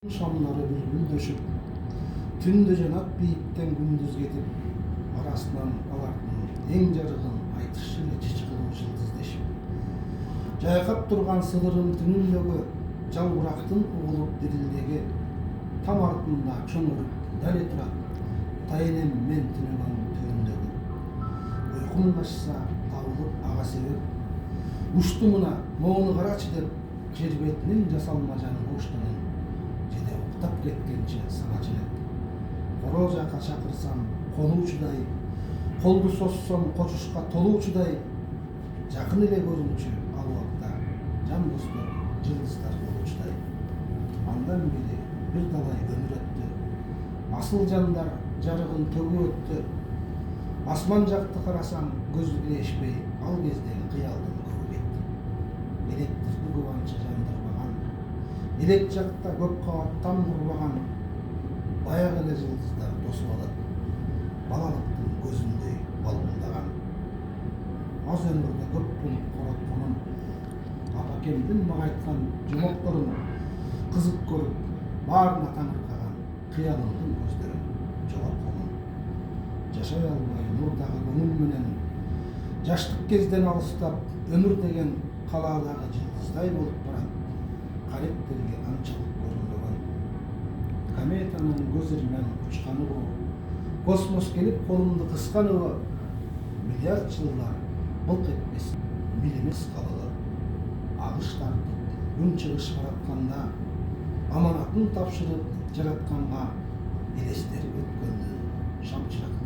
Şamları bülbül döşüp, tünde janat biitten gündüz ketip, arasından alartın en jarıgın aytışçı ile çiçkılın yıldızdeşip, jayqap durgan sılırın tünündögü жалбырактын угулуп дирилдеги там артында чоңуруп дале турат тайынем мен түнөгөн түбүндөгү уйкум качса табылып ага себеп уштумуна могуну карачы деп жер бетинин жасалмажан оштунун жеде уктап кеткенче саначы элек короо жака чакырсам конуучудай колду созсом кочушка толуучудай жакын эле көрүнчү ал убакта жан достор жылдыздар болуучудай андан бери бир талай өмүр өттү асыл жандар жарыгын төгүп өттү асман жакты карасам көзү кирешпей ал кездеги кыялдын көбү кетти электрди кубанча жандырбаган элек жакта көк кабат там курбаган баягы эле жылдыздар тосуп алат балалыктын көзүндөй балкылдаган аз өмүрдө көп болуп коротконун апакемдин мага айткан жомокторун кызык көрүп баарына таңыркаган кыялымдын көздөрүн жоголтконун жашай албай нурдагы көңүл менен жаштык кезден алыстап өмүр деген калаадагы жылдыздай болуп барат каректерге анчалык көрүнбөгөн кометанын көз ирмем учканыбы космос келип колумду кысканыбы миллиард жылдар былк этпес милимиз калыгы агыш тартып күн чыгыш баратканда аманатын тапшырып жаратканга элестер өткөндү шамчырак